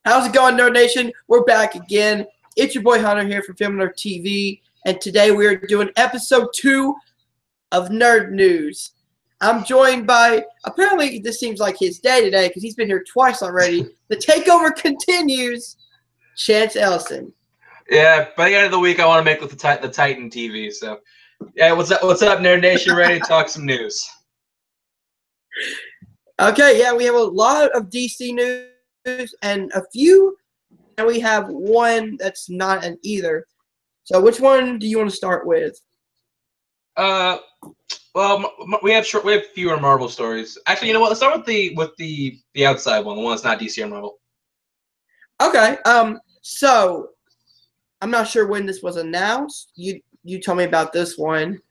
How's it going, Nerd Nation? We're back again. It's your boy Hunter here from filmnerdtv, and today we are doing episode 2 of Nerd News. I'm joined by, apparently this seems like his day today because he's been here twice already. The takeover continues. Chance Ellison. Yeah, by the end of the week, I want to make with the Titan TV. So, yeah, what's up, Nerd Nation? Ready to talk some news? Okay, yeah, we have a lot of DC news and a few, and we have one that's not an either. So, which one do you want to start with? Well, we have fewer Marvel stories. Actually, you know what? Let's start with the outside one, the one that's not DC or Marvel. Okay. So I'm not sure when this was announced. You told me about this one.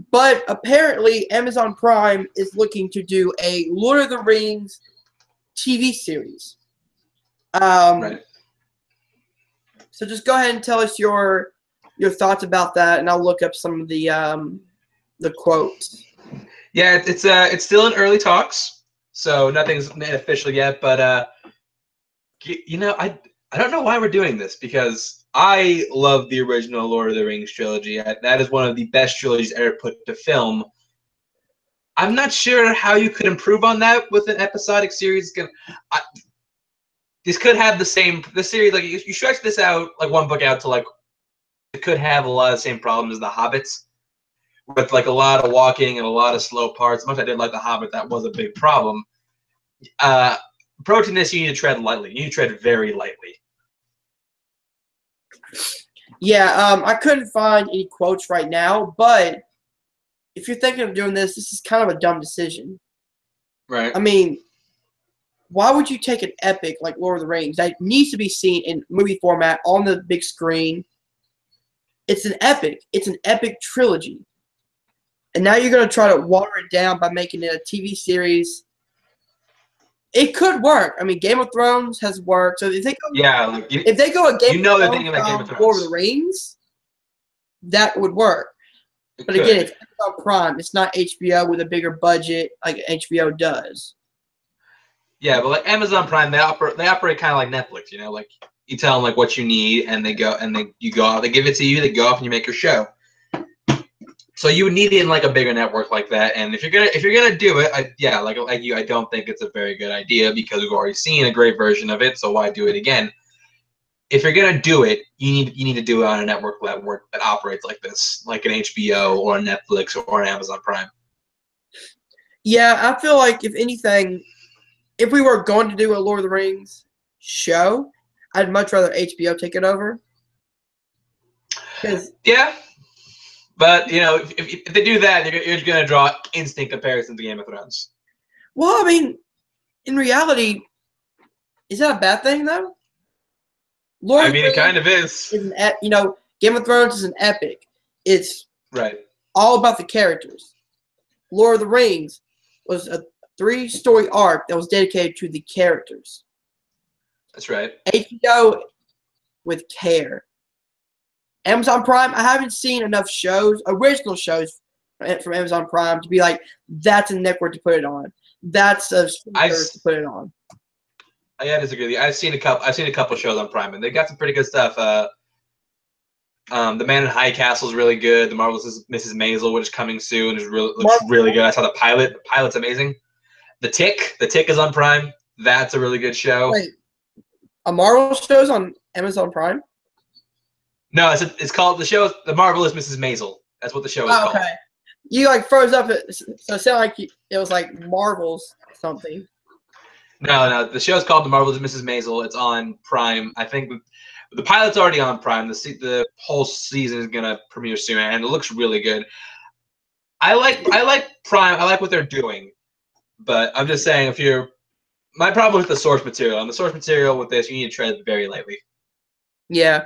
But apparently Amazon Prime is looking to do a Lord of the Rings TV series. Right. So just go ahead and tell us your thoughts about that, and I'll look up some of the quotes. Yeah, it's still in early talks, so nothing's made official yet. But you know, I don't know why we're doing this, because I love the original Lord of the Rings trilogy. That is one of the best trilogies ever put to film. I'm not sure how you could improve on that with an episodic series. This could have the series, like, you stretch this out, like one book out to, like, it could have a lot of the same problems as The Hobbits, with like a lot of walking and a lot of slow parts. As much as I did like The Hobbit, that was a big problem. Approaching this, you need to tread lightly. You need to tread very lightly. Yeah, I couldn't find any quotes right now, but if you're thinking of doing this is kind of a dumb decision. Right. I mean, why would you take an epic like Lord of the Rings that needs to be seen in movie format on the big screen? It's an epic. It's an epic trilogy. And now you're going to try to water it down by making it a TV series. It could work. I mean, Game of Thrones has worked. So if they go, if they go a Game of Thrones, Lord of the Rings, that would work. But again, it's Amazon Prime. It's not HBO with a bigger budget like HBO does. Yeah, but like Amazon Prime, they operate kind of like Netflix. You know, like you tell them like what you need, and you go out, they give it to you, they go off and you make your show. So you would need it in like a bigger network like that. And if you're gonna do it, I don't think it's a very good idea, because we've already seen a great version of it. So why do it again? If you're gonna do it, you need to do it on a network that operates like this, like an HBO or a Netflix or an Amazon Prime. Yeah, I feel like if anything, if we were going to do a Lord of the Rings show, I'd much rather HBO take it over. Yeah. But, you know, if they do that, you're going to draw instant comparison to Game of Thrones. Well, I mean, in reality, is that a bad thing, though? It kind of is. You know, Game of Thrones is an epic. It's all about the characters. Lord of the Rings was a 3-story arc that was dedicated to the characters. That's right. HBO with care. Amazon Prime, I haven't seen enough original shows from Amazon Prime to be like, that's a network to put it on. That's a service to put it on. I disagree with you. I've seen a couple shows on Prime, and they got some pretty good stuff. The Man in High Castle is really good. The Marvelous Mrs. Maisel, which is coming soon, looks really good. I saw the pilot. The pilot's amazing. The Tick is on Prime. That's a really good show. Wait, a Marvel show's on Amazon Prime? No, it's called The Marvelous Mrs. Maisel. That's what the show is called. Okay. You like froze up, so it sounded like it was like Marvel's something. No, the show's called The Marvelous Mrs. Maisel. It's on Prime. I think the pilot's already on Prime. The whole season is gonna premiere soon, and it looks really good. I like Prime. I like what they're doing, but I'm just saying, my problem with the source material, and the source material with this, you need to tread very lightly. Yeah.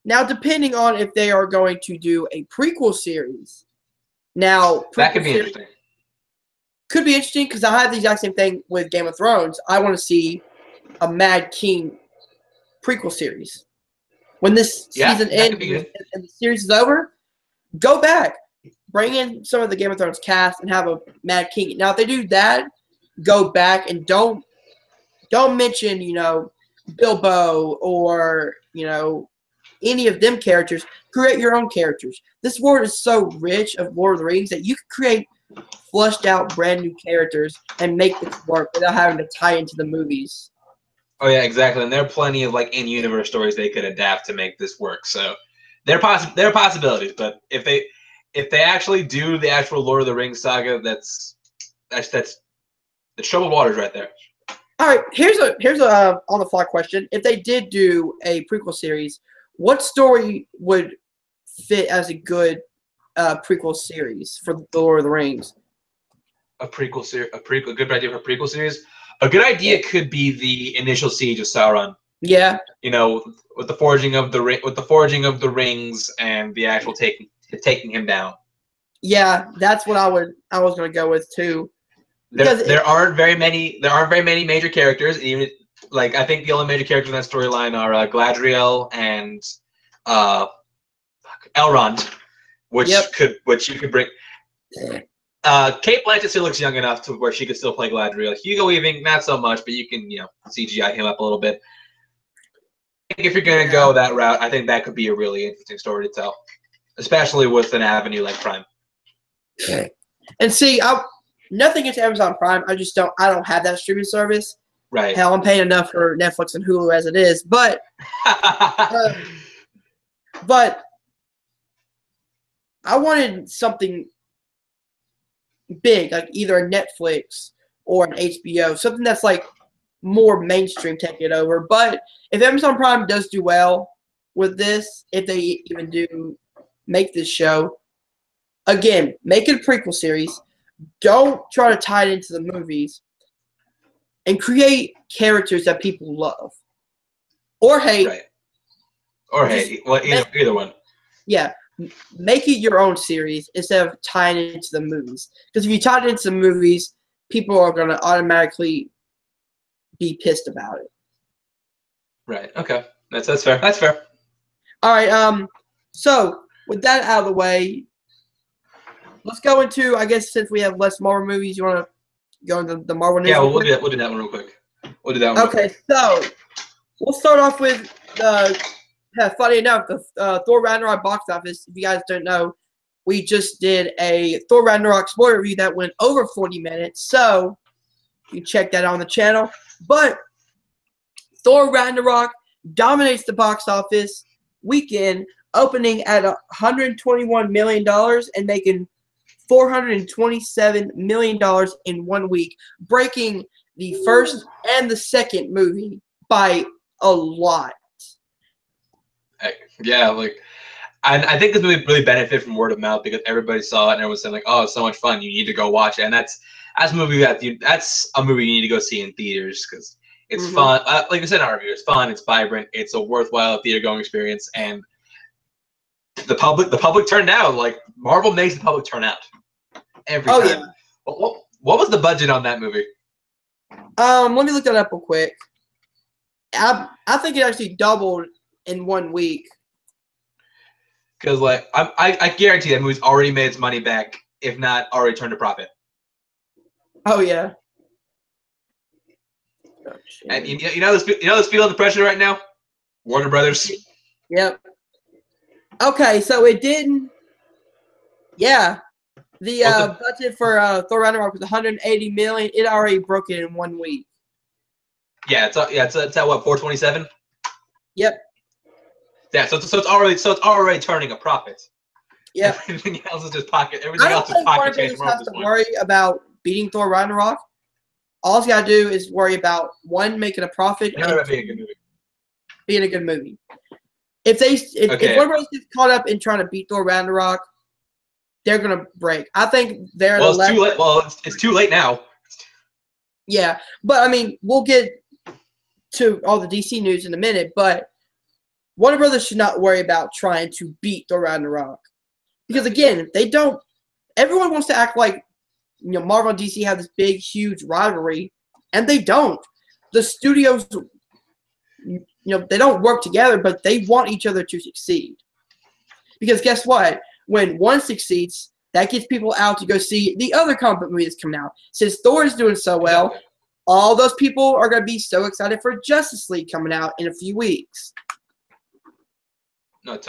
Now, depending on if they are going to do a prequel series, that could be interesting. Could be interesting, because I had the exact same thing with Game of Thrones. I want to see a Mad King prequel series. When this season ends and the series is over, go back, bring in some of the Game of Thrones cast, and have a Mad King. Now, if they do that, go back and don't Don't mention, Bilbo or, any of them characters. Create your own characters. This world is so rich of Lord of the Rings that you can create flushed out brand new characters and make this work without having to tie into the movies. Oh yeah, exactly. And there are plenty of like in-universe stories they could adapt to make this work. So there are possibilities, but if they actually do the actual Lord of the Rings saga, that's the troubled waters right there. All right, here's a on the fly question. If they did do a prequel series, what story would fit as a good prequel series for the Lord of the Rings? A good idea for a prequel series. A good idea could be the initial siege of Sauron. Yeah. With the forging of the rings and the actual taking him down. Yeah, that's what I was gonna go with too. There aren't very many major characters. Even like I think the only major characters in that storyline are Galadriel and Elrond, which you could bring. Kate Blanchett still looks young enough to where she could still play Galadriel. Hugo Weaving, not so much, but you can CGI him up a little bit. I think if you're gonna go that route, I think that could be a really interesting story to tell, especially with an avenue like Prime. And see, nothing against Amazon Prime. I don't have that streaming service. Right. Hell, I'm paying enough for Netflix and Hulu as it is, but but I wanted something big, like either a Netflix or an HBO, something that's like more mainstream, take it over. But if Amazon Prime does do well with this, if they even do make this show, again, make it a prequel series. Don't try to tie it into the movies, and create characters that people love or hate. Right. Or hate. Well, either one. Yeah. Make it your own series instead of tying it into the movies. Because if you tie it into the movies, people are going to automatically be pissed about it. Right. Okay. That's fair. That's fair. All right. So with that out of the way, let's go into, I guess, since we have less Marvel movies, you want to go into the Marvel news? Yeah, we'll do that one real quick. Okay, so we'll start off with funny enough, the Thor Ragnarok box office. If you guys don't know, we just did a Thor Ragnarok spoiler review that went over 40 minutes, so you can check that out on the channel. But Thor Ragnarok dominates the box office weekend, opening at $121 million and making $427 million in 1 week, breaking the first and the second movie by a lot. Yeah, I think this movie really benefited from word of mouth because everybody saw it and everyone said like, "Oh, it's so much fun! You need to go watch it." And that's a movie you need to go see in theaters because it's fun. Like I said in our review, it's fun, it's vibrant, it's a worthwhile theater going experience, and the public turned out. Like Marvel makes the public turn out every time. Yeah. What was the budget on that movie? Let me look that up real quick. I think it actually doubled in 1 week. Because I guarantee that movie's already made its money back, if not already turned a profit. Oh yeah. And you know this feeling the pressure right now? Warner Brothers. Yep. Okay, so it didn't. Yeah, the budget for Thor Ragnarok was $180 million. It already broke it in 1 week. Yeah, it's at what, 427? Yep. Yeah, so it's already turning a profit. Yeah. Everything else is just pocket. Everything else is pocket change. Have to worry about beating Thor Ragnarok. All you gotta do is worry about one, making a profit, and being a good movie. Being a good movie. If Warner Bros. Gets caught up in trying to beat Thor Ragnarok, they're gonna break. I think they're. Well, it's too late. Well, it's too late now. Yeah, but I mean, we'll get to all the DC news in a minute, but Warner Brothers should not worry about trying to beat Thor Ragnarok. Because again, they don't. Everyone wants to act like Marvel and DC have this big, huge rivalry, and they don't. The studios, they don't work together, but they want each other to succeed. Because guess what? When one succeeds, that gets people out to go see the other comic book movie that's coming out. Since Thor is doing so well, all those people are going to be so excited for Justice League coming out in a few weeks. No,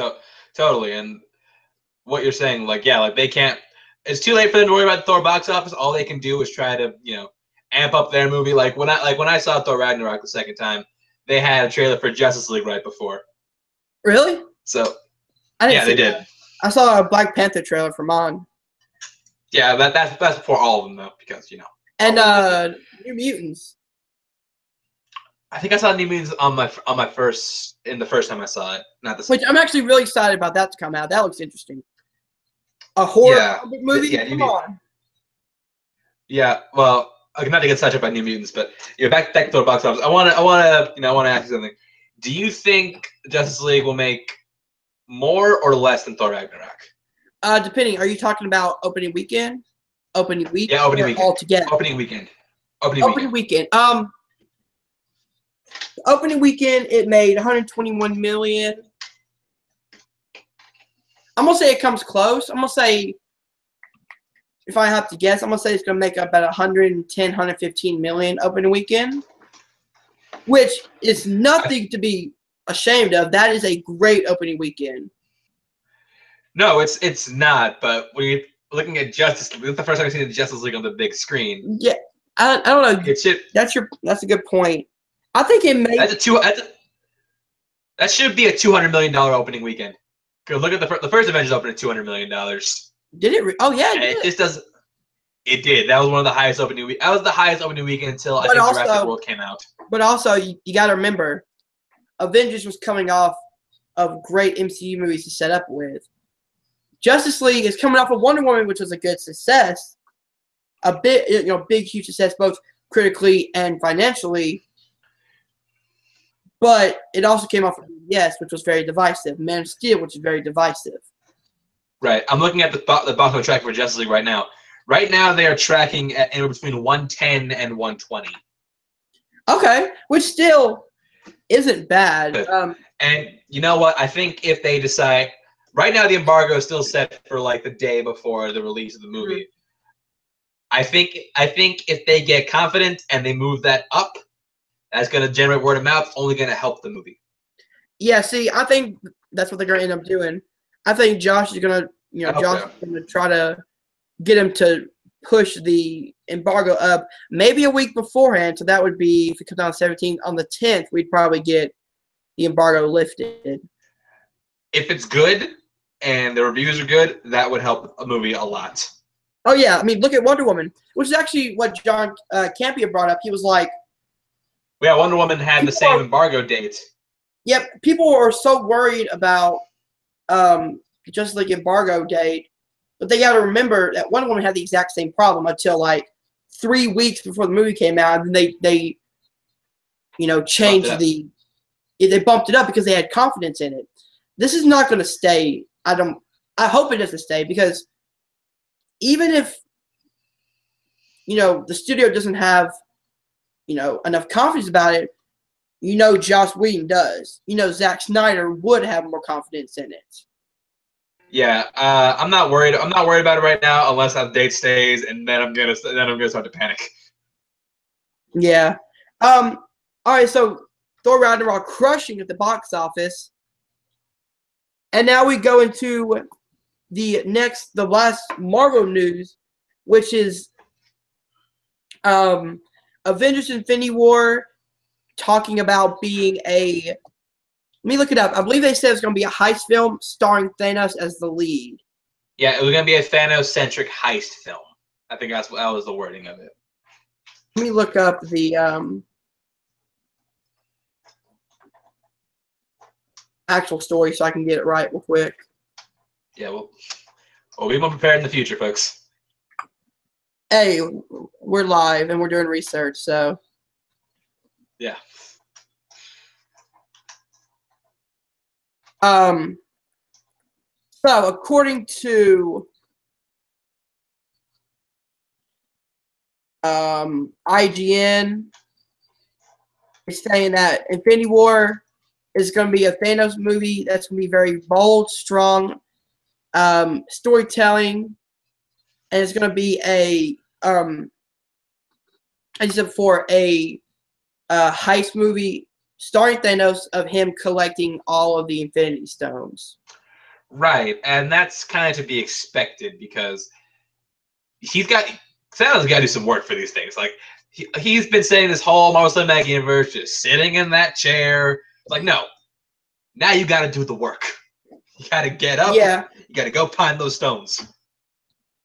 totally. And what you're saying, like, yeah, like they can't. It's too late for them to worry about the Thor box office. All they can do is try to, amp up their movie. Like when I saw Thor Ragnarok the second time, they had a trailer for Justice League right before. Really? So, I didn't yeah, see they that. did. I saw a Black Panther trailer for mine. Yeah, that's before all of them though, because And New Mutants. I think I saw New Mutants on my first time I saw it, not the Which second. I'm actually really excited about that to come out. That looks interesting. A horror movie? Yeah, Come on. Yeah, well, not to get such up on New Mutants, but back to Thor box office. I want to ask you something. Do you think Justice League will make more or less than Thor Ragnarok? Depending. Are you talking about opening weekend? Opening week? Yeah, opening weekend. Altogether. Opening weekend. Opening weekend. Opening weekend, it made 121 million. I'm gonna say it comes close. I'm gonna say, if I have to guess, I'm gonna say it's gonna make about 110, 115 million opening weekend, which is nothing to be ashamed of. That is a great opening weekend. No, it's not. But we're looking at Justice League. This is the first time I've seen the Justice League on the big screen. Yeah, I don't know. It should. That's a good point. I think it made. That should be a $200 million opening weekend. Cause look at the first Avengers opened at $200 million. Did it? Oh yeah, it did. It just does. It did. That was one of the highest opening week. That was the highest opening weekend until I think Jurassic World came out. But also, you got to remember, Avengers was coming off of great MCU movies to set up with. Justice League is coming off of Wonder Woman, which was a good success, big, huge success both critically and financially. But it also came off of BVS, which was very divisive. Man of Steel, which is very divisive. Right. I'm looking at the bottom track for Justice League right now. Right now, they are tracking at anywhere between 110 and 120. Okay, which still isn't bad. And you know what? I think if they decide right now, the embargo is still set for like the day before the release of the movie. Mm-hmm. I think if they get confident and they move that up, that's going to generate word of mouth. It's only going to help the movie. Yeah. See, I think that's what they're going to end up doing. I think Josh is going to, Josh is going to try to get him to push the embargo up maybe a week beforehand. So that would be, if it comes out on the 17th, on the 10th, we'd probably get the embargo lifted. If it's good and the reviews are good, that would help a movie a lot. Oh, yeah. I mean, look at Wonder Woman, which is actually what John Campia brought up. He was like, yeah, Wonder Woman had the same embargo date. Yep. People are so worried about Justice League embargo date. But they got to remember that Wonder Woman had the exact same problem until like 3 weeks before the movie came out, and they changed they bumped it up because they had confidence in it. This is not going to stay. I hope it doesn't stay, because even if the studio doesn't have enough confidence about it, Joss Whedon does. Zack Snyder would have more confidence in it. Yeah, I'm not worried. I'm not worried about it right now, unless that date stays, and then I'm gonna start to panic. Yeah. All right. So Thor Ragnarok crushing at the box office, and now we go into the last Marvel news, which is Avengers: Infinity War, talking about being a. Let me look it up. I believe they said it's going to be a heist film starring Thanos as the lead. Yeah, it was going to be a Thanos-centric heist film. I think that was the wording of it. Let me look up the actual story so I can get it right real quick. Yeah, we'll be more prepared in the future, folks. Hey, we're live and we're doing research, so. Yeah. So according to IGN, it's saying that Infinity War is going to be a Thanos movie that's going to be very bold, strong storytelling, and it's going to be a as you said before, a heist movie starring Thanos of him collecting all of the Infinity Stones. Right, and that's kind of to be expected because Thanos got to do some work for these things. Like he's been saying this whole Marvel Cinematic Universe, just sitting in that chair. It's like, no, now you got to do the work. You got to get up. Yeah. You got to go find those stones.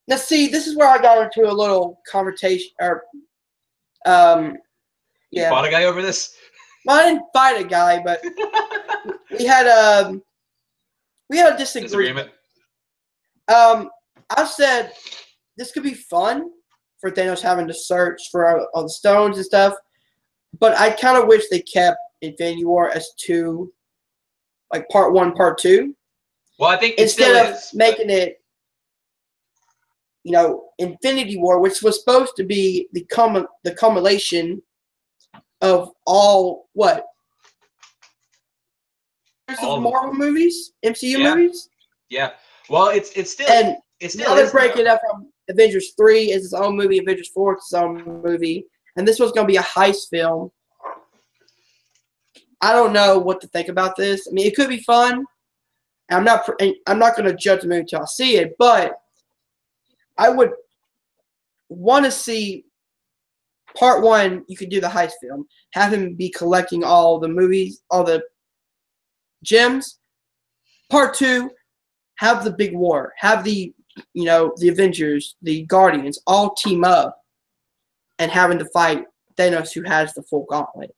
Now, see, this is where I got into a little conversation. You fought a guy over this? Well, I didn't fight a guy, but we had a disagreement. I said this could be fun for Thanos having to search for all the stones and stuff, but I kind of wish they kept Infinity War as two, like part 1, part 2. Well, I think instead of making it, Infinity War, which was supposed to be the culmination of all what? All Marvel movies, MCU movies. Yeah. Well, it's still now they're breaking it up from Avengers 3 is its own movie, Avengers 4 is its own movie, and this was going to be a heist film. I don't know what to think about this. I mean, it could be fun. I'm not going to judge the movie until I see it, but I would want to see part 1. You could do the heist film, have him be collecting all the movies, all the gems. Part 2, have the big war, have the Avengers, the Guardians all team up and having to fight Thanos, who has the full gauntlet.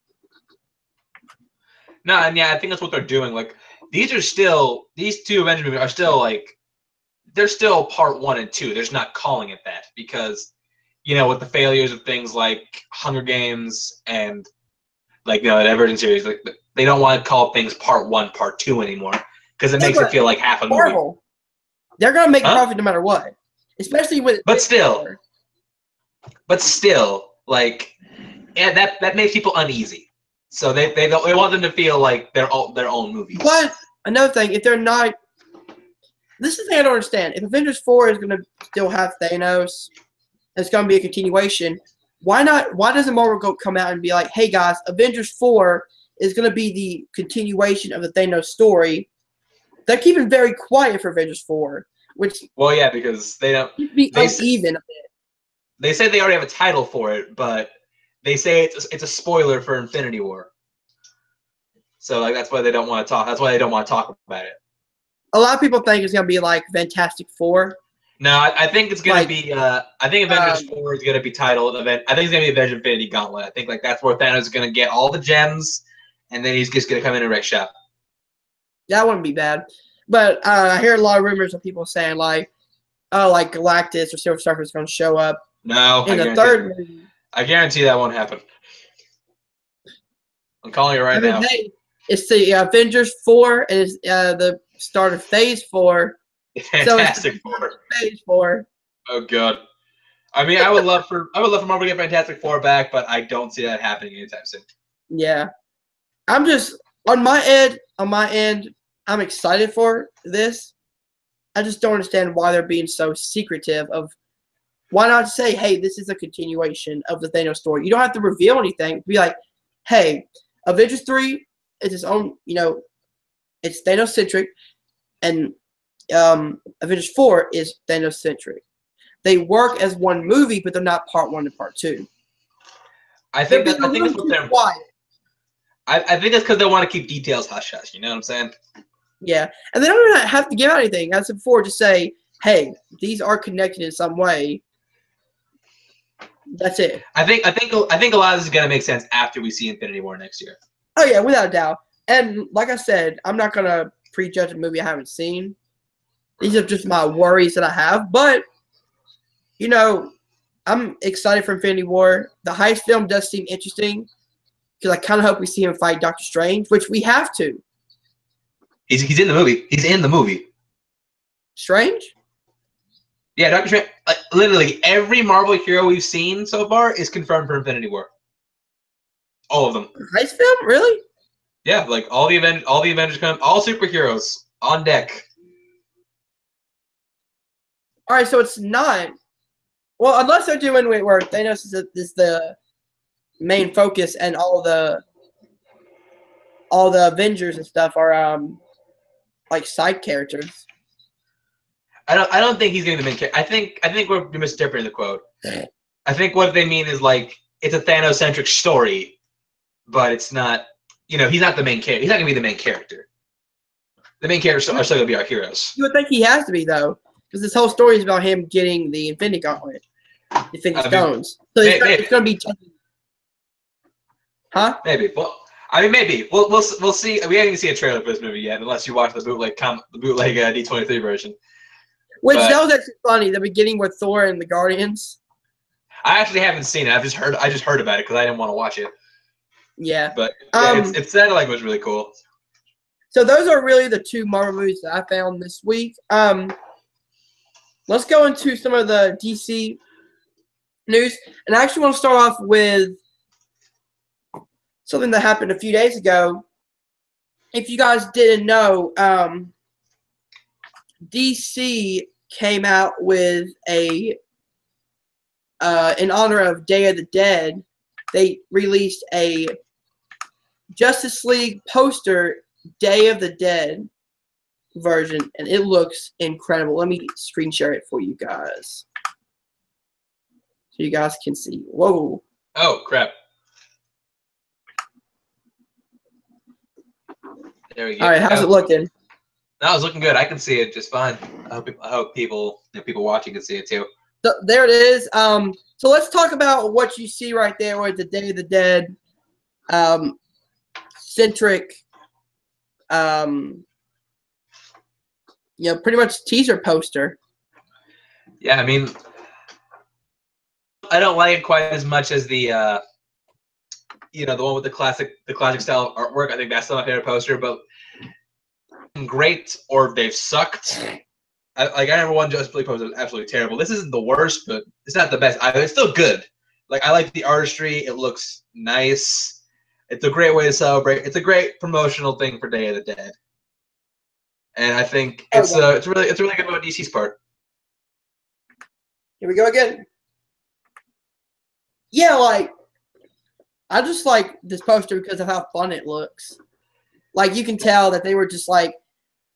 No, and yeah, I think that's what they're doing. Like these two Avengers movies are still they're still part 1 and 2. They're just not calling it that because, with the failures of things like Hunger Games and the Everton series, they don't want to call things part 1, part 2 anymore because it makes it feel like half a Marvel. movie. They're gonna make a profit no matter what, especially with. But still, that makes people uneasy. So they want them to feel like they're their own movies. But another thing, if they're not, this is the thing I don't understand. If Avengers 4 is gonna still have Thanos, it's gonna be a continuation. Why not? Why doesn't Marvel come out and be like, "Hey guys, Avengers 4 is gonna be the continuation of the Thanos story." They're keeping very quiet for Avengers 4, which because they don't be uneven. They say they already have a title for it, but they say it's a spoiler for Infinity War. So that's why they don't want to talk. That's why they don't want to talk about it. A lot of people think it's gonna be like Fantastic Four. No, I think it's gonna be. I think Avengers 4 is gonna be titled event. I think it's gonna be Avengers Infinity Gauntlet. I think that's where Thanos is gonna get all the gems, and then he's just gonna come in and wreck shop. That wouldn't be bad, but I hear a lot of rumors of people saying like Galactus or Silver Surfer is going to show up. No, in the third movie. I guarantee that won't happen. I'm calling it right now. Hey, it's the Avengers 4 and it's the start of Phase 4. Fantastic Four. Phase 4. Oh god. I mean, I would love for Marvel to get Fantastic Four back, but I don't see that happening anytime soon. Yeah, I'm just on my end. I'm excited for this. I just don't understand why they're being so secretive. Why not say, "Hey, this is a continuation of the Thanos story." You don't have to reveal anything. Be like, "Hey, Avengers 3 is its own. It's Thanos centric, and Avengers 4 is Thanos centric. They work as one movie, but they're not part 1 and part 2." I think that's what they're. Quiet. I think that's because they want to keep details hush hush. You know what I'm saying? Yeah, and they don't even have to give out anything. As I said before, just say, "Hey, these are connected in some way." That's it. I think a lot of this is gonna make sense after we see Infinity War next year. Oh yeah, without a doubt. And like I said, I'm not gonna prejudge a movie I haven't seen. These are just my worries that I have. But I'm excited for Infinity War. The heist film does seem interesting because I kind of hope we see him fight Doctor Strange, which we have to. He's in the movie. He's in the movie. Strange? Yeah, Doctor Strange. Literally every Marvel hero we've seen so far is confirmed for Infinity War. All of them. Heist film? Really? Yeah, all the Avengers come, all superheroes on deck. All right, so it's not. Well, unless they're doing where Thanos is the main focus, and all the Avengers and stuff are like side characters. I don't think he's getting the main character. I think we're misinterpreting the quote. I think what they mean is like it's a Thanos-centric story, but it's not. You know, he's not the main character. He's not gonna be the main character. The main characters are still gonna be our heroes. You would think he has to be though, because this whole story is about him getting the Infinity Gauntlet, Infinity Stones. So it's gonna be. Huh? Maybe. Well, I mean, maybe. We'll see. We haven't even seen a trailer for this movie yet, unless you watch the bootleg D23 version. Which that was actually funny. The beginning with Thor and the Guardians. I actually haven't seen it. I just heard about it because I didn't want to watch it. Yeah. But yeah, it sounded like it was really cool. So those are really the two Marvel movies that I found this week. Let's go into some of the DC news, and I actually want to start off with something that happened a few days ago. If you guys didn't know, DC came out with in honor of Day of the Dead, they released a Justice League poster, Day of the Dead version, and it looks incredible. Let me screen share it for you guys so you guys can see. Whoa. Oh, crap. There we go. All right, how's it looking? No, it's looking good. I can see it just fine. I hope people watching can see it too. So there it is. So let's talk about what you see right there with the Day of the Dead centric, pretty much teaser poster. Yeah, I mean, I don't like it quite as much as the the one with the classic style artwork. I think that's still my favorite poster, but great or they've sucked. I remember one Justice League poster was absolutely terrible. This isn't the worst, but it's not the best. It's still good. Like, I like the artistry. It looks nice. It's a great way to celebrate. It's a great promotional thing for Day of the Dead. And I think it's really good about DC's part. Here we go again. Yeah, like, I just like this poster because of how fun it looks. Like, you can tell that they were just like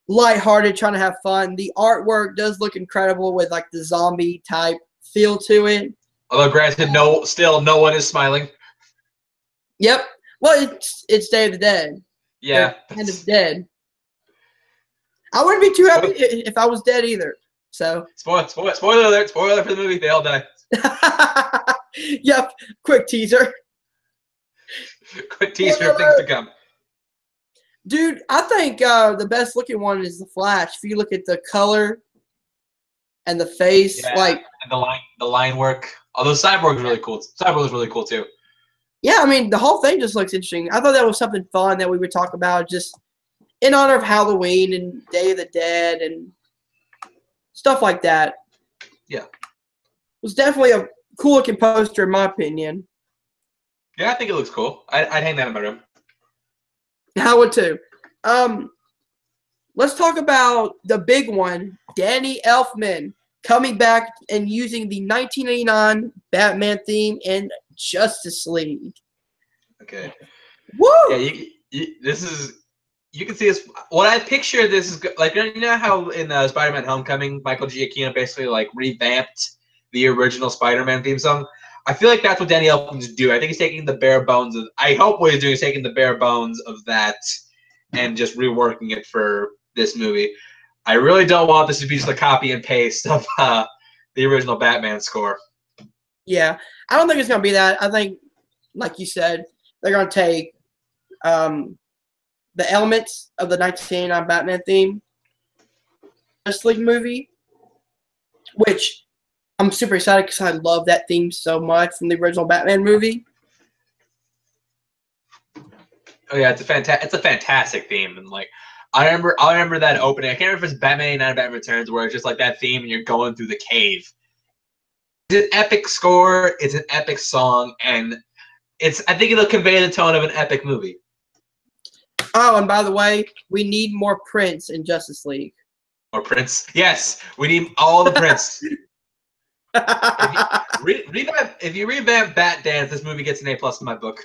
lighthearted, trying to have fun. The artwork does look incredible with like the zombie type feel to it. Although granted, still no one is smiling. Yep. Well, it's Day of the Dead. Yeah. They're kind of dead. I wouldn't be too happy if I was dead either. So. Spoiler alert! Spoiler for the movie. They all die. Yep. Quick teaser. Quick teaser of things to come. Dude, I think the best looking one is the Flash. If you look at the color and the face, like, and the line work. Although Cyborg's really cool. Cyborg's really cool too. Yeah, I mean, the whole thing just looks interesting. I thought that was something fun that we would talk about just in honor of Halloween and Day of the Dead and stuff like that. Yeah. It was definitely a cool looking poster in my opinion. Yeah, I think it looks cool. I'd hang that in my room. I would too. Let's talk about the big one, Danny Elfman, coming back and using the 1989 Batman theme in Justice League. Okay. Woo! Yeah, this is. You can see this. What I picture this is like. You know how in Spider-Man: Homecoming, Michael Giacchino basically like revamped the original Spider-Man theme song. I feel like that's what Danny Elfman's doing. I think he's taking the bare bones of. I hope what he's doing is taking the bare bones of that and just reworking it for this movie. I really don't want this to be just a copy and paste of the original Batman score. Yeah, I don't think it's going to be that. I think, like you said, they're going to take the elements of the 1989 Batman theme, Justice League movie, which I'm super excited because I love that theme so much from the original Batman movie. Oh yeah, it's a fantastic theme, and like I remember that opening. I can't remember if it's Batman 89 or Batman Returns, where it's just like that theme and you're going through the cave. It's an epic score. It's an epic song, and I think it'll convey the tone of an epic movie. Oh, and by the way, we need more Prince in Justice League. More Prince? Yes, we need all the Prince. If you revamp Bat Dance, this movie gets an A+ in my book.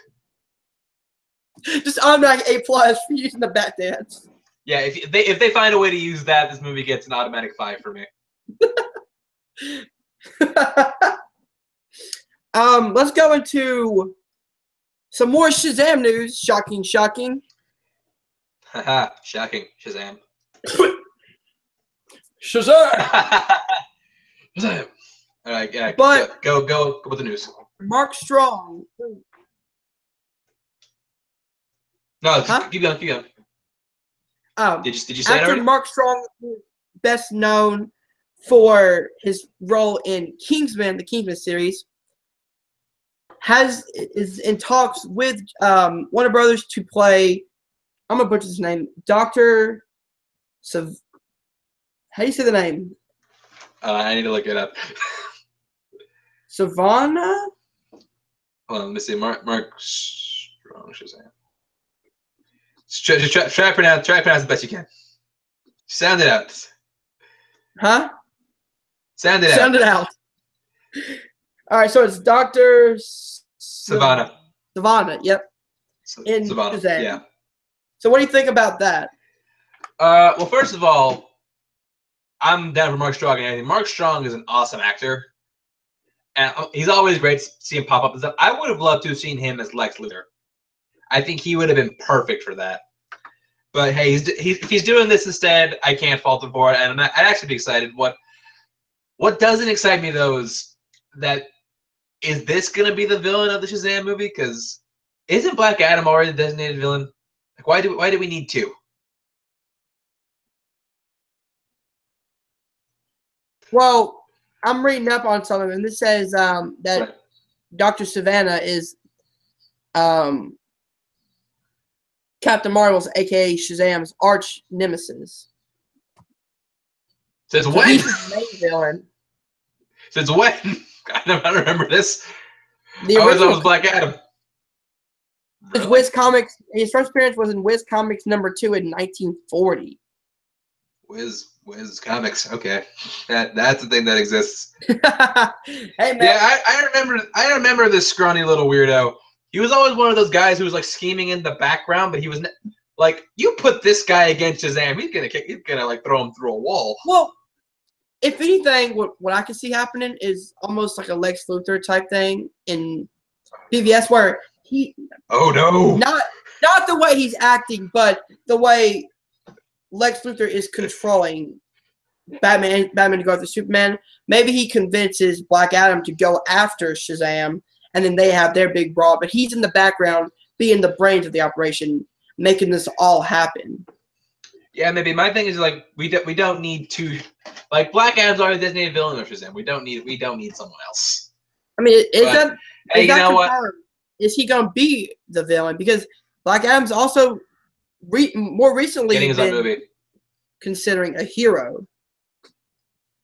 Just automatic A+ for using the bat dance. Yeah, if they find a way to use that, this movie gets an automatic 5 for me. Let's go into some more Shazam news. Shocking, shocking. Haha, shocking. Shazam. Shazam! Shazam. All right, yeah, But go with the news. Mark Strong. No, just keep going, keep going. Did you say it Actor already? Mark Strong, best known for his role in Kingsman, the Kingsman series, is in talks with Warner Brothers to play. I'm gonna butcher his name, Doctor. How do you say the name? I need to look it up. Savannah. Hold on, let me see. Mark Strong Shazam. Try to pronounce the best you can. Sound it out. Huh? Sound it out. Sound it out. All right, so it's Doctor Savannah. Savannah. Yep. In Savannah. Shazam. Yeah. So what do you think about that? Well, first of all, I'm down for Mark Strong and anything. Mark Strong is an awesome actor, and he's always great to see him pop up and stuff. I would have loved to have seen him as Lex Luthor. I think he would have been perfect for that. But hey, if he's doing this instead, I can't fault him for it, and I'd actually be excited. What doesn't excite me though is that is this gonna be the villain of the Shazam movie? Because isn't Black Adam already the designated villain? Like, why do we need two? Well, I'm reading up on something, and this says that Right. Dr. Savannah is Captain Marvel's, aka Shazam's arch nemesis. Since So when? he's the main villain. Since when? I don't remember this. The I always thought it original was Black Adam. his Wiz Comics. His first appearance was in Wiz Comics #2 in 1940. Wiz Comics. Okay, that's the thing that exists. Hey man. Yeah, I remember this scrawny little weirdo. He was always one of those guys who was like scheming in the background, but he was like, you put this guy against Shazam, he's gonna like throw him through a wall. Well, if anything, what I can see happening is almost like a Lex Luthor type thing in BVS, where he Oh no! not the way he's acting, but the way Lex Luthor is controlling Batman to go after Superman. Maybe he convinces Black Adam to go after Shazam, and then they have their big brawl. But he's in the background, being the brains of the operation, making this all happen. Yeah, maybe my thing is like we don't need to, like Black Adam's already designated villain of Shazam. We don't need someone else. I mean, is But, that confirmed? Is he going to be the villain? Because Black Adam's also more recently Getting his own been movie. considering a hero.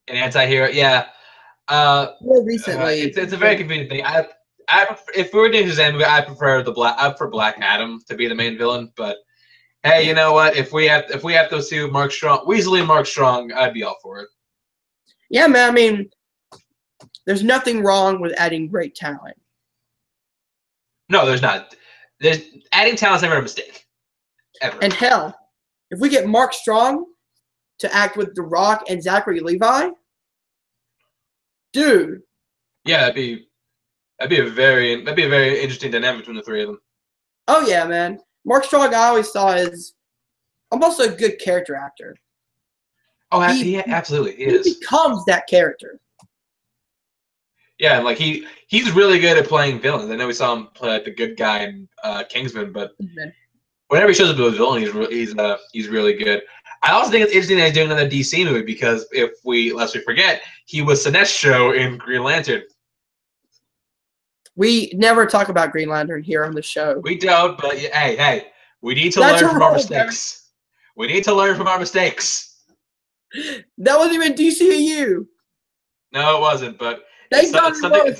An anti-hero, yeah. More recently, it's a very convenient thing. If we were doing Shazam movie, I prefer Black Adam to be the main villain. But hey, you know what? If we have those two, Mark Strong, Weasley and Mark Strong, I'd be all for it. Yeah, man. I mean, there's nothing wrong with adding great talent. No, there's not. There's adding talent's never a mistake. Ever. And hell, if we get Mark Strong to act with The Rock and Zachary Levi, dude. Yeah, that'd be a very interesting dynamic between the three of them. Oh yeah, man. Mark Strong, I always saw as almost a good character actor. Oh, he absolutely he is. He becomes that character. Yeah, and like he's really good at playing villains. I know we saw him play like the good guy in Kingsman, but whenever he shows up as a villain, he's really good. I also think it's interesting that he's doing another DC movie because lest we forget, he was Sinestro in Green Lantern. We never talk about Green Lantern here on the show. We don't, but hey, we need to learn from our mistakes. We need to learn from our mistakes. That wasn't even DCEU. No, it wasn't, but it's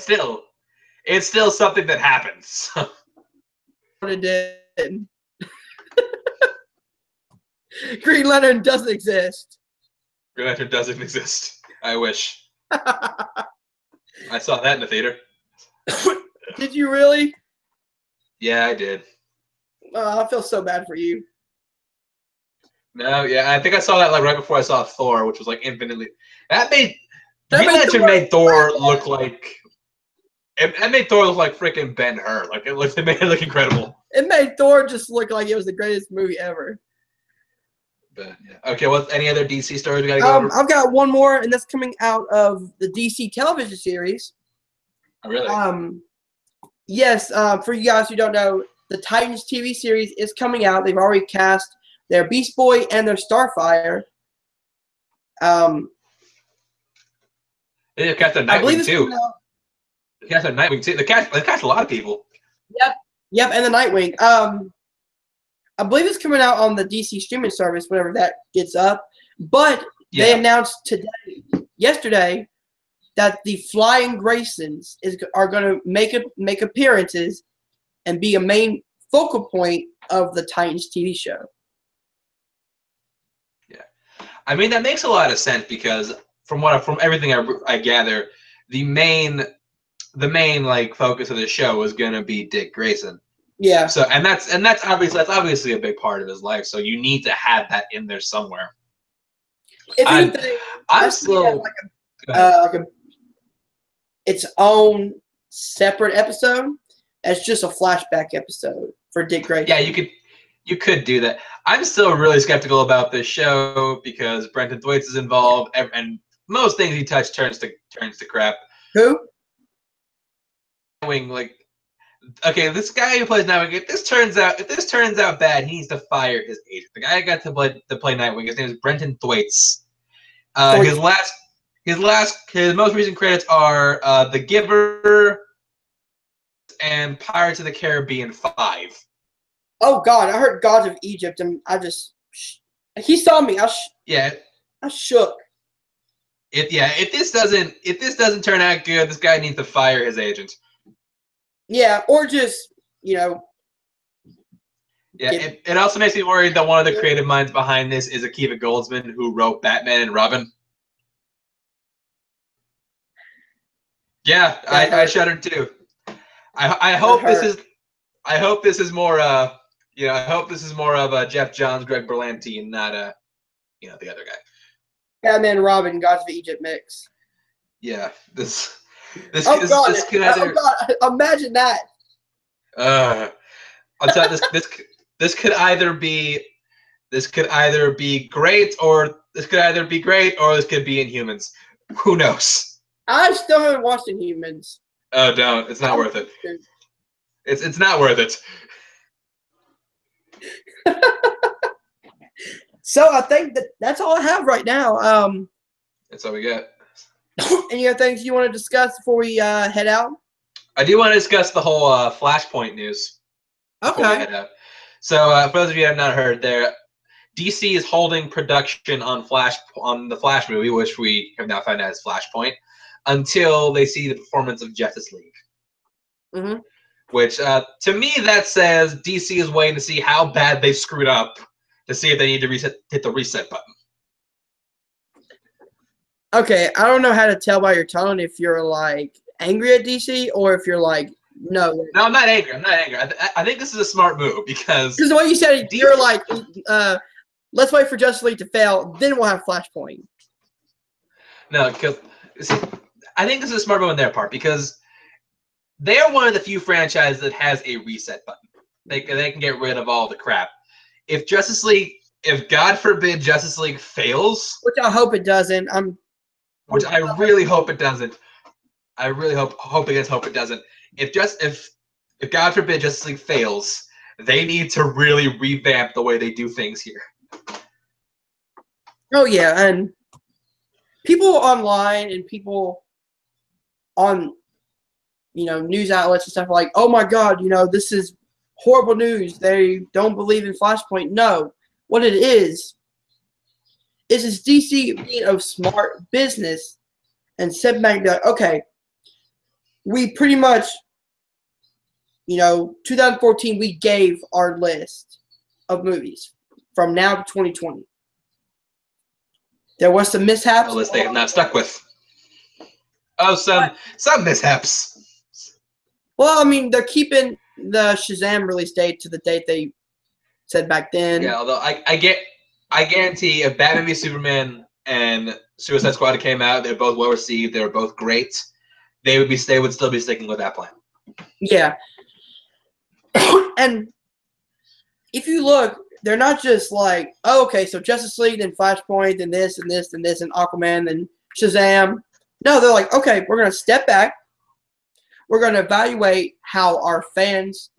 still something that happens. It did. Green Lantern doesn't exist. Green Lantern doesn't exist. I wish. I saw that in the theater. Did you really? Yeah, I did. I feel so bad for you. No, yeah, I think I saw that like right before I saw Thor, which was like infinitely. That made Thor made Thor look like. It made Thor look like freaking Ben-Hur. Like it made it look incredible. It made Thor just look like it was the greatest movie ever. But yeah. Okay, what any other DC stories we gotta go over? I've got one more, and that's coming out of the DC television series. Oh, really? Yes. For you guys who don't know, the Titans TV series is coming out. They've already cast their Beast Boy and their Starfire. They cast a I believe Nightwing it's too. coming out. They cast a Nightwing too. They cast a lot of people. Yep, and the Nightwing. I believe it's coming out on the DC streaming service whenever that gets up. But they announced yesterday, that the Flying Graysons are going to make appearances and be a main focal point of the Titans TV show. Yeah, I mean that makes a lot of sense because from everything I gather, the main like focus of the show is going to be Dick Grayson. Yeah. So and that's obviously a big part of his life. So you need to have that in there somewhere. If anything, I'm still like its own separate episode. As just a flashback episode for Dick Grayson. Yeah, you could do that. I'm still really skeptical about this show because Brenton Thwaites is involved, and most things he touches turns to crap. Who? Nightwing, like, okay, this guy who plays Nightwing. If this turns out bad, he needs to fire his agent. The guy I got to play Nightwing. His name is Brenton Thwaites. His most recent credits are The Giver and Pirates of the Caribbean 5. Oh God, I heard Gods of Egypt, and he saw me. I shook. If this doesn't turn out good, this guy needs to fire his agent. Yeah, or just Yeah, it also makes me worried that one of the creative minds behind this is Akiva Goldsman, who wrote Batman and Robin. Yeah, I shuddered too. I hope this is more I hope this is more of a Jeff Johns, Greg Berlanti, and not the other guy. Batman and Robin, Gods of Egypt mix. Yeah, this could either. Oh God, imagine that. I'll tell you, this could either be great, or this could be Inhumans. Who knows? I still haven't watched Inhumans. Oh, don't! It's not worth it. It's not worth it. So I think that's all I have right now. That's all we got. Any other things you want to discuss before we head out? I do want to discuss the whole Flashpoint news. Okay. We head out. So for those of you who have not heard, DC is holding production on the Flash movie, which we have now found out is Flashpoint, until they see the performance of Justice League. Mm-hmm. Which, to me, that says DC is waiting to see how bad they screwed up to see if they need to hit the reset button. Okay, I don't know how to tell by your tone if you're like angry at DC or if you're like no. No, I'm not angry. I think this is a smart move because the way you said it, you're like, let's wait for Justice League to fail, then we'll have Flashpoint. No, because I think this is a smart move on their part because they are one of the few franchises that has a reset button. They can get rid of all the crap. If God forbid Justice League fails, which I hope it doesn't, which I really hope it doesn't. I really hope it doesn't. If God forbid Justice League fails, they need to really revamp the way they do things here. Oh yeah, and people online and people on news outlets and stuff are like, oh my God, this is horrible news. They don't believe in Flashpoint. No, what it is it's DC being a smart business and said back that, okay, we pretty much, 2014, we gave our list of movies from now to 2020. There was some mishaps. A list they have not stuck with. Oh, some mishaps. Well, I mean, they're keeping the Shazam release date to the date they said back then. Yeah, although I guarantee if Batman v Superman and Suicide Squad came out, they're both well received. They were both great. They would still be sticking with that plan. Yeah. And if you look, they're not just like, oh, okay, so Justice League, then Flashpoint, then this and this and this, and Aquaman, then Shazam. No, they're like, okay, we're going to step back. We're going to evaluate how our fans,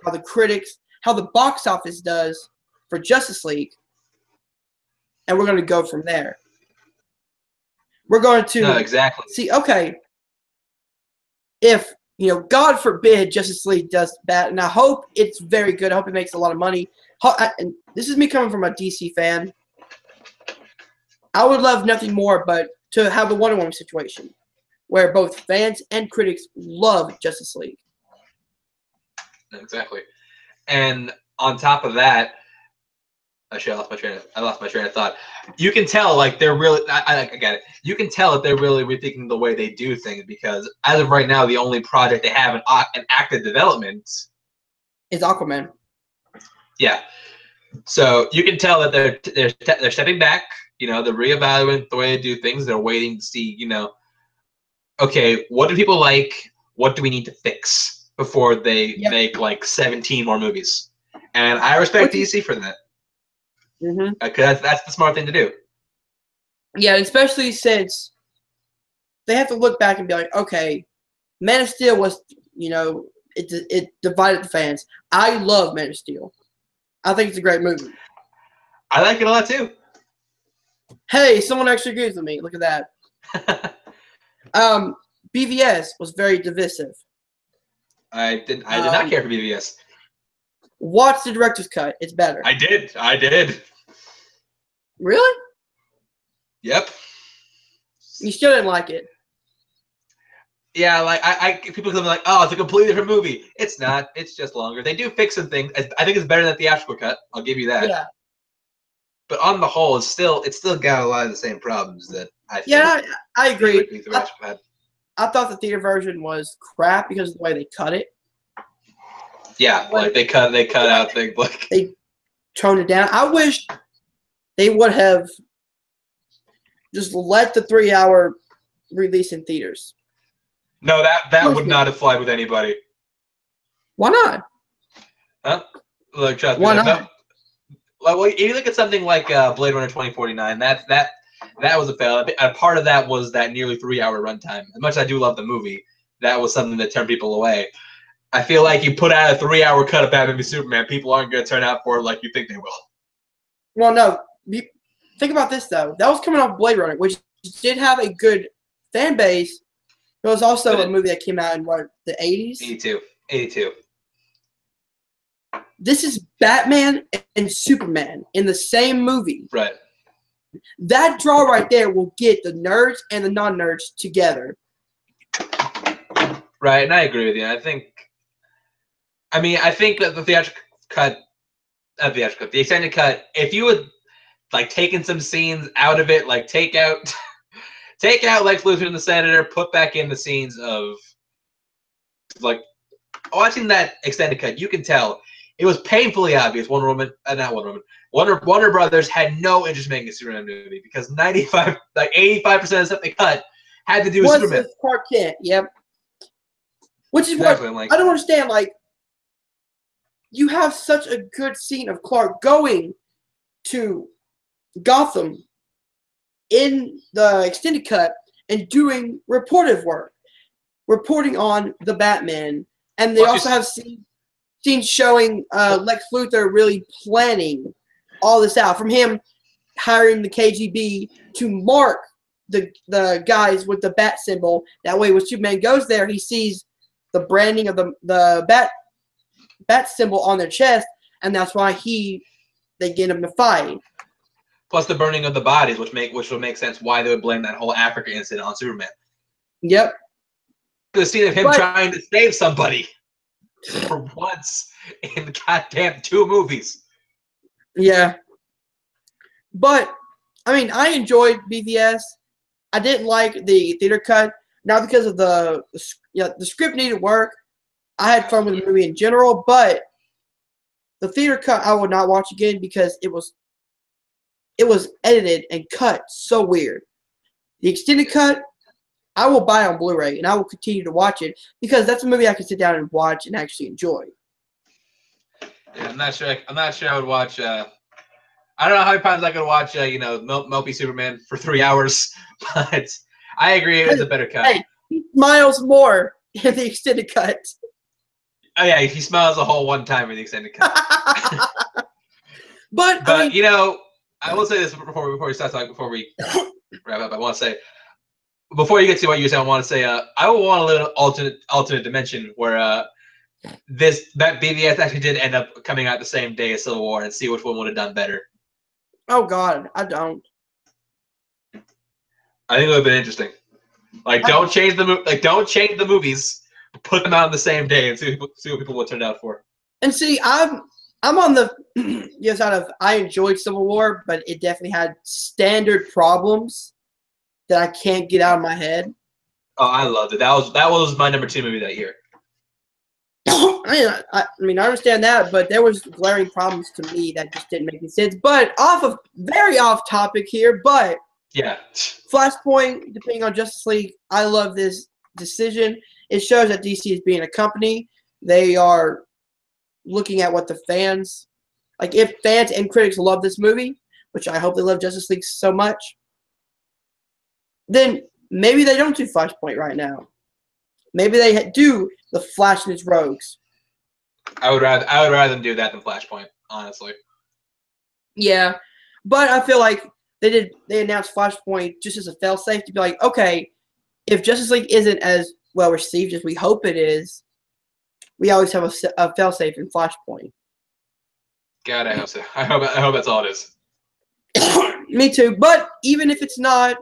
how the critics, how the box office does for Justice League, and we're going to go from there. We're going to see, okay, if, God forbid Justice League does bad, and I hope it's very good. I hope it makes a lot of money. And this is me coming from a DC fan. I would love nothing more but to have a one-on-one situation where both fans and critics love Justice League. Exactly. And on top of that, actually, I lost my train of thought. You can tell, like, they're really. I get it. You can tell that they're really rethinking the way they do things because, as of right now, the only project they have in active development is Aquaman. Yeah. So you can tell that they're stepping back. They're reevaluating the way they do things. They're waiting to see. Okay, what do people like? What do we need to fix before they make like 17 more movies? And I respect DC for that. Because that's the smart thing to do. Yeah, especially since they have to look back and be like, okay, Man of Steel was, it divided the fans. I love Man of Steel. I think it's a great movie. I like it a lot too. Hey, someone actually agrees with me. Look at that. BVS was very divisive. I did not care for BVS. Watch the director's cut. It's better. I did. Really? Yep. You still didn't like it? Yeah, like people come like, oh, it's a completely different movie. It's not. It's just longer. They do fix some things. I think it's better than the theatrical cut. I'll give you that. Yeah. But on the whole, it's still got a lot of the same problems that I think. Yeah, I agree. I thought the theater version was crap because of the way they cut it. Yeah, like they cut out things like they toned it down. I wish they would have just let the 3-hour release in theaters. No, that would not have flied with anybody. Why not? Huh? Look, trust me. Why not? No, well, if you look at something like Blade Runner 2049, that was a fail. A part of that was that nearly 3-hour runtime. As much as I do love the movie, that was something that turned people away. I feel like you put out a 3-hour cut of Batman v Superman, people aren't going to turn out for it like you think they will. Well, no. Think about this, though. That was coming off Blade Runner, which did have a good fan base. It was also a movie that came out in, the 80s? 82. This is Batman and Superman in the same movie. Right. That draw right there will get the nerds and the non-nerds together. Right, and I agree with you. I think that the theatrical cut, the extended cut, if you would like taken some scenes out of it, like take out Lex Luthor and the Senator, put back in the scenes of like watching that extended cut, you can tell it was painfully obvious Warner Brothers had no interest in making a Superman movie because 85% of the stuff they cut had to do with Superman. Clark Kent, yep. Which is exactly what I don't understand. Like, you have such a good scene of Clark going to Gotham in the extended cut and doing reporting on the Batman, and they also have scenes showing Lex Luthor really planning all this out, from him hiring the KGB to mark the guys with the bat symbol. That way, when Superman goes there, he sees the branding of the bat symbol on their chest, and that's why they get him to fight. Plus the burning of the bodies, which would make sense why they would blame that whole Africa incident on Superman. Yep. The scene of him trying to save somebody for once in the goddamn 2 movies. Yeah. But, I mean, I enjoyed BVS. I didn't like the theater cut. not because of the script needed work. I had fun with the movie in general, but the theater cut I would not watch again because it was edited and cut so weird. The extended cut, I will buy on Blu-ray and I will continue to watch it because that's a movie I can sit down and watch and actually enjoy. Yeah, I'm not sure I would watch. I don't know how many times I could watch. Mopey Superman for 3 hours, but I agree it's a better cut. Hey, he smiles more in the extended cut. Oh yeah, he smiles the whole one time in the extended cut. But I mean, I will say this before we start talking. Before we wrap up, I want to say, before you get to what you said, I want to say, I will want a little alternate dimension where that BVS actually did end up coming out the same day as Civil War, and see which one would have done better. Oh God, I don't. I think it would have been interesting. Like, don't change the movies. Put them out on the same day and see what people will turn out for. And see, I'm on the side of I enjoyed Civil War, but it definitely had standard problems that I can't get out of my head. Oh, I loved it. That was my #2 movie that year. I mean, I understand that, but there was glaring problems to me that just didn't make any sense. But very off topic here, but yeah, Flashpoint, depending on Justice League, I love this decision. It shows that DC is being a company. They are looking at what the fans like. If fans and critics love this movie, which I hope they love Justice League so much, then maybe they don't do Flashpoint right now. Maybe they do the Flash and his Rogues. I would rather them do that than Flashpoint, honestly. Yeah, but I feel like they announced Flashpoint just as a failsafe to be like, okay, if Justice League isn't as well received as we hope it is, we always have a failsafe in Flashpoint. God, I hope so. I hope that's all it is. Me too. But even if it's not,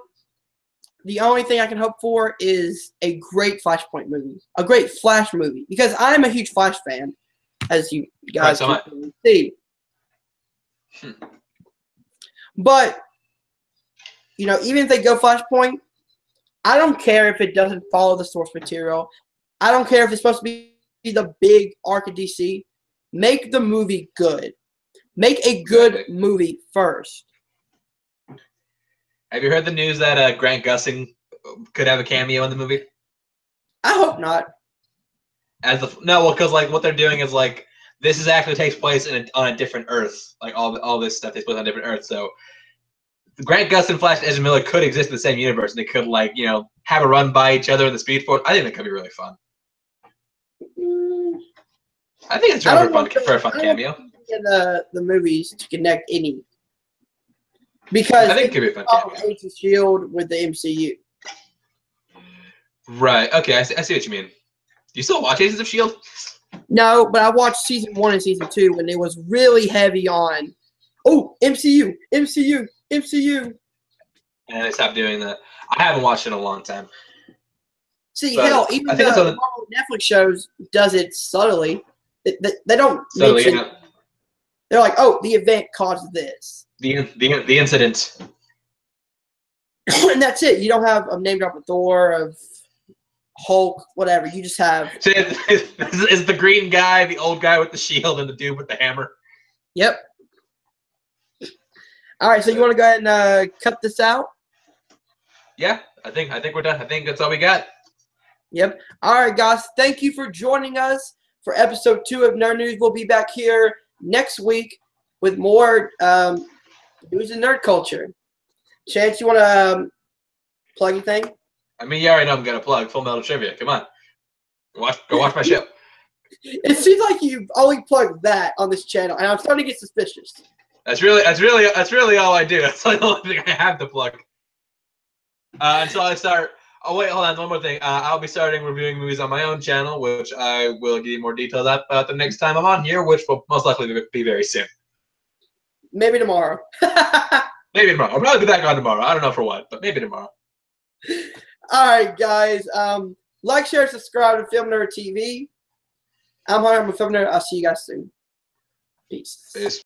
the only thing I can hope for is a great Flashpoint movie, a great Flash movie, because I'm a huge Flash fan, as you guys can see. But even if they go Flashpoint, I don't care if it doesn't follow the source material. I don't care if it's supposed to be the big arc of DC. Make the movie good. Make a good movie first. Have you heard the news that Grant Gustin could have a cameo in the movie? I hope not. Because what they're doing is this actually takes place on a different Earth. Like all this stuff takes place on a different Earth. So Grant Gustin, Flash, and Ezra Miller could exist in the same universe, and they could have a run by each other in the Speed Force. I think that could be really fun. I think it's for a fun cameo. In the movies to connect any, because I think it could be a fun cameo. Agents of S.H.I.E.L.D. with the MCU. Right. Okay. I see what you mean. Do you still watch Agents of S.H.I.E.L.D.? No, but I watched season 1 and season 2 when it was really heavy on. Oh, MCU. And they stopped doing that. I haven't watched it in a long time. See, hell, even the Marvel Netflix shows does it subtly. They don't mention. They're like, oh, the event caused this. The incident. And that's it. You don't have a name drop of Thor, of Hulk, whatever. You just have. So is the green guy, the old guy with the shield, and the dude with the hammer? Yep. All right, so you want to go ahead and cut this out? Yeah, I think we're done. I think that's all we got. Yep. All right, guys. Thank you for joining us for episode 2 of Nerd News. We'll be back here next week with more news and nerd culture. Chance, you want to plug anything? I mean, you already know I'm going to plug Full Metal Trivia. Come on. Go watch my show. It seems like you've only plugged that on this channel, and I'm starting to get suspicious. That's really all I do. That's the only thing I have to plug. Until I start. Oh wait, hold on. One more thing. I'll be starting reviewing movies on my own channel, which I will give you more details about the next time I'm on here, which will most likely be very soon. Maybe tomorrow. Maybe tomorrow. I'll probably be back on tomorrow. I don't know for what, but maybe tomorrow. All right, guys. Like, share, subscribe to Film Nerd TV. I'm Hunter. I'm a Film Nerd. I'll see you guys soon. Peace.